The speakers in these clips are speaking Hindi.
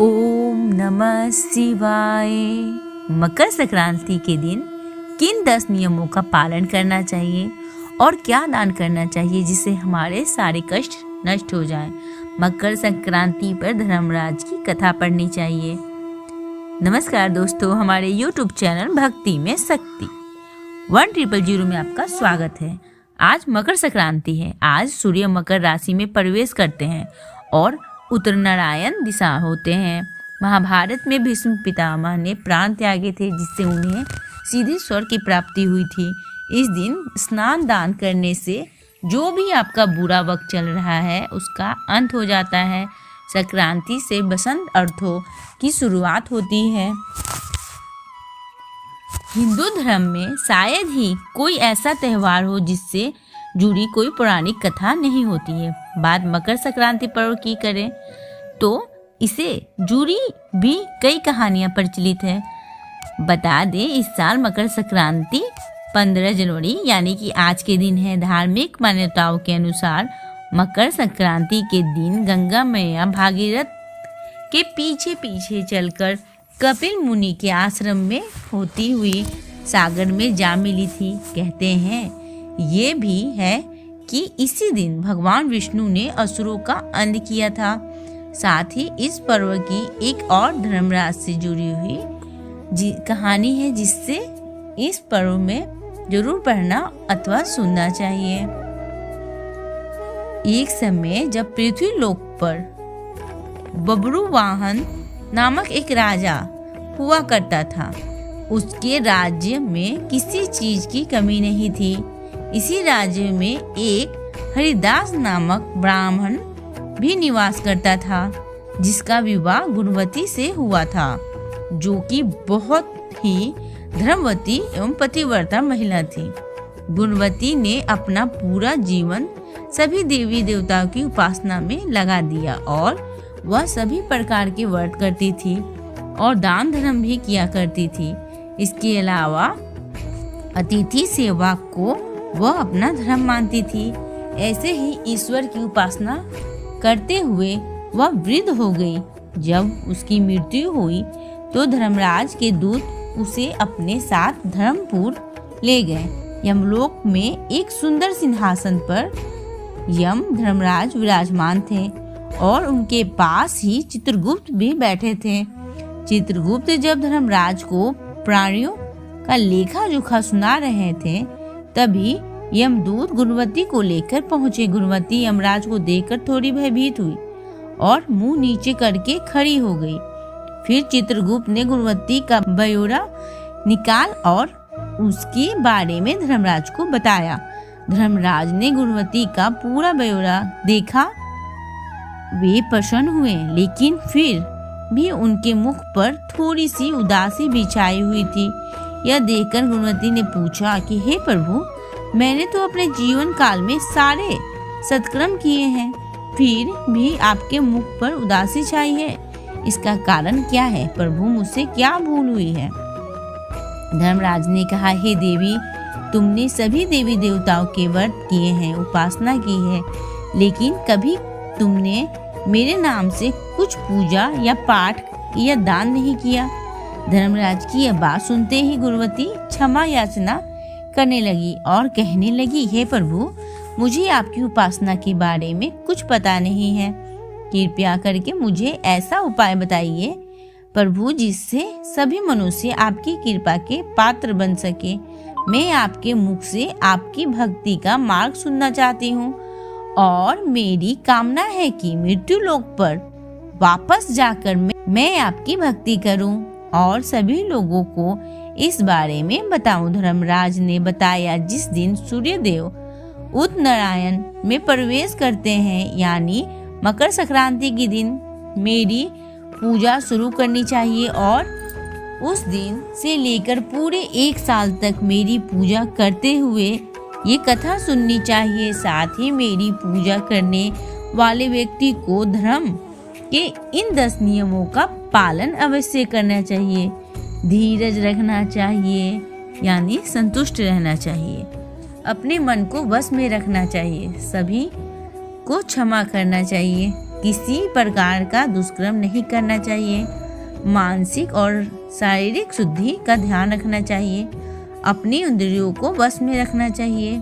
ओम नमः शिवाय। मकर संक्रांति के दिन किन 10 नियमों का पालन करना चाहिए और क्या दान करना चाहिए जिससे हमारे सारे कष्ट नष्ट हो जाएं? मकर संक्रांति पर धर्मराज की कथा पढ़नी चाहिए। नमस्कार दोस्तों, हमारे YouTube चैनल भक्ति में शक्ति 1000 में आपका स्वागत है। आज मकर संक्रांति है। आज सूर्य मकर राशि में प्रवेश करते हैं और उत्तर नारायण दिशा होते हैं। महाभारत में भीष्म पितामह ने प्राण त्यागे थे, जिससे उन्हें सीधे स्वर्ग की प्राप्ति हुई थी। इस दिन स्नान दान करने से जो भी आपका बुरा वक्त चल रहा है उसका अंत हो जाता है। संक्रांति से बसंत अर्थों की शुरुआत होती है। हिंदू धर्म में शायद ही कोई ऐसा त्योहार हो जिससे जुड़ी कोई पौराणिक कथा नहीं होती है। बात मकर संक्रांति पर्व की करें तो इसे जुड़ी भी कई कहानियां प्रचलित है। बता दें, इस साल मकर संक्रांति 15 जनवरी यानी कि आज के दिन है। धार्मिक मान्यताओं के अनुसार मकर संक्रांति के दिन गंगा मैया भागीरथ के पीछे पीछे चलकर कपिल मुनि के आश्रम में होती हुई सागर में जा मिली थी। कहते हैं ये भी है कि इसी दिन भगवान विष्णु ने असुरों का अंत किया था। साथ ही इस पर्व की एक और धर्मराज से जुड़ी हुई कहानी है, जिससे इस पर्व में जरूर पढ़ना अथवा सुनना चाहिए। एक समय जब पृथ्वी लोक पर बब्रुवाहन नामक एक राजा हुआ करता था। उसके राज्य में किसी चीज की कमी नहीं थी। इसी राज्य में एक हरिदास नामक ब्राह्मण भी निवास करता था, जिसका विवाह गुणवती से हुआ था, जो कि बहुत ही धर्मवती एवं पतिव्रता महिला थी। गुणवती ने अपना पूरा जीवन सभी देवी देवताओं की उपासना में लगा दिया और वह सभी प्रकार के व्रत करती थी और दान धर्म भी किया करती थी। इसके अलावा अतिथि सेवा को वह अपना धर्म मानती थी। ऐसे ही ईश्वर की उपासना करते हुए वह वृद्ध हो गई। जब उसकी मृत्यु हुई तो धर्मराज के दूत उसे अपने साथ धर्मपुर ले गए। यमलोक में एक सुंदर सिंहासन पर यम धर्मराज विराजमान थे और उनके पास ही चित्रगुप्त भी बैठे थे। चित्रगुप्त जब धर्मराज को प्राणियों का लेखा जोखा सुना रहे थे, तभी यमदूत गुणवती को लेकर पहुंचे। गुणवती यमराज को देखकर थोड़ी भयभीत हुई और मुंह नीचे करके खड़ी हो गई। फिर चित्रगुप्त ने गुणवती का ब्यौरा निकाल और उसके बारे में धर्मराज को बताया। धर्मराज ने गुणवती का पूरा ब्यौरा देखा। वे प्रसन्न हुए, लेकिन फिर भी उनके मुख पर थोड़ी सी उदासी बिछाई हुई थी। यह देखकर गुणवती ने पूछा कि हे प्रभु, मैंने तो अपने जीवन काल में सारे सत्कर्म किए हैं, फिर भी आपके मुख पर उदासी छाई है। इसका कारण क्या है प्रभु? मुझसे क्या भूल हुई है? धर्मराज ने कहा, हे देवी, तुमने सभी देवी देवताओं के व्रत किए हैं, उपासना की है, लेकिन कभी तुमने मेरे नाम से कुछ पूजा या पाठ या दान नहीं किया। धर्मराज की यह बात सुनते ही गुणवती क्षमा याचना करने लगी और कहने लगी, हे प्रभु, मुझे आपकी उपासना के बारे में कुछ पता नहीं है। कृपया करके मुझे ऐसा उपाय बताइए प्रभु, जिससे सभी मनुष्य आपकी कृपा के पात्र बन सके। मैं आपके मुख से आपकी भक्ति का मार्ग सुनना चाहती हूँ और मेरी कामना है कि मृत्यु लोक पर वापस जाकर मैं आपकी भक्ति करूं और सभी लोगों को इस बारे में बताऊं। धर्मराज ने बताया, जिस दिन सूर्यदेव उत्तर नारायण में प्रवेश करते हैं यानी मकर संक्रांति के दिन मेरी पूजा शुरू करनी चाहिए और उस दिन से लेकर पूरे 1 साल तक मेरी पूजा करते हुए ये कथा सुननी चाहिए। साथ ही मेरी पूजा करने वाले व्यक्ति को धर्म के इन 10 नियमों का पालन अवश्य करना चाहिए। धीरज रखना चाहिए यानी संतुष्ट रहना चाहिए। अपने मन को वश में रखना चाहिए। सभी को क्षमा करना चाहिए। किसी प्रकार का दुष्कर्म नहीं करना चाहिए। मानसिक और शारीरिक शुद्धि का ध्यान रखना चाहिए। अपनी इंद्रियों को वश में रखना चाहिए।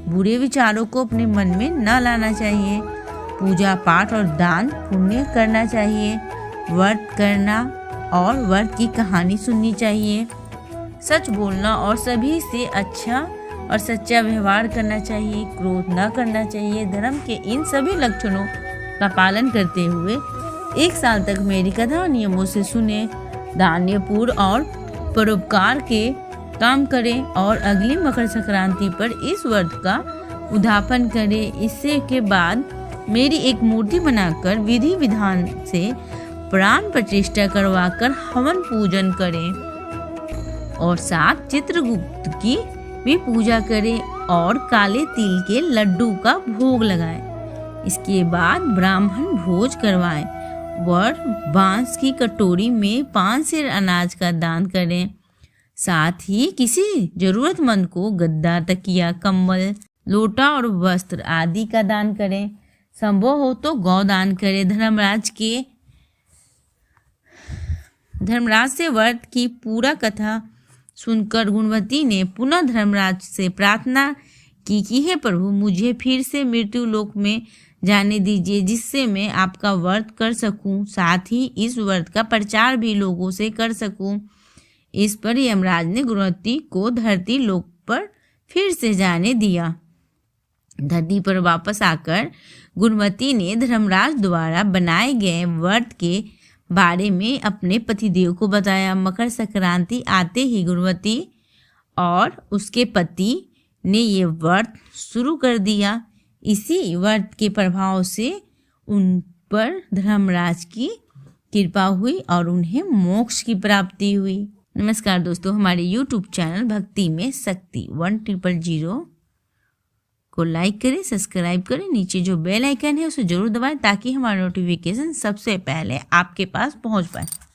बुरे विचारों को अपने मन में न लाना चाहिए। पूजा पाठ और दान पुण्य करना चाहिए। व्रत करना और व्रत की कहानी सुननी चाहिए। सच बोलना और सभी से अच्छा और सच्चा व्यवहार करना चाहिए। क्रोध न करना चाहिए। धर्म के इन सभी लक्षणों का पालन करते हुए 1 साल तक मेरी कथा नियमों से सुने, दान्यपूर्ण और परोपकार के काम करें और अगली मकर संक्रांति पर इस व्रत का उद्यापन करें। इससे के बाद मेरी एक मूर्ति बनाकर विधि विधान से प्राण प्रतिष्ठा करवाकर हवन पूजन करें और साथ चित्रगुप्त की भी पूजा करें और काले तिल के लड्डू का भोग लगाएं। इसके बाद ब्राह्मण भोज करवाएं और बांस की कटोरी में 5 सेर अनाज का दान करें। साथ ही किसी जरूरतमंद को गद्दा, तकिया, कंबल, लोटा और वस्त्र आदि का दान करें। संभव हो तो गौदान करें। धर्मराज से व्रत की पूरा कथा सुनकर गुणवती ने पुनः धर्मराज से प्रार्थना की कि हे प्रभु, मुझे फिर से मृत्यु लोक में जाने दीजिए, जिससे मैं आपका व्रत कर सकूं, साथ ही इस व्रत का प्रचार भी लोगों से कर सकूं। इस पर यमराज ने गुणवती को धरती लोक पर फिर से जाने दिया। धरती पर वापस आकर गुणवती ने धर्मराज द्वारा बनाए गए व्रत के बारे में अपने पतिदेव को बताया। मकर संक्रांति आते ही गुणवती और उसके पति ने ये व्रत शुरू कर दिया। इसी व्रत के प्रभाव से उन पर धर्मराज की कृपा हुई और उन्हें मोक्ष की प्राप्ति हुई। नमस्कार दोस्तों, हमारे YouTube चैनल भक्ति में शक्ति 1000 को लाइक करें, सब्सक्राइब करें। नीचे जो बेल आइकन है उसे जरूर दबाएं ताकि हमारा नोटिफिकेशन सबसे पहले आपके पास पहुंच पाए।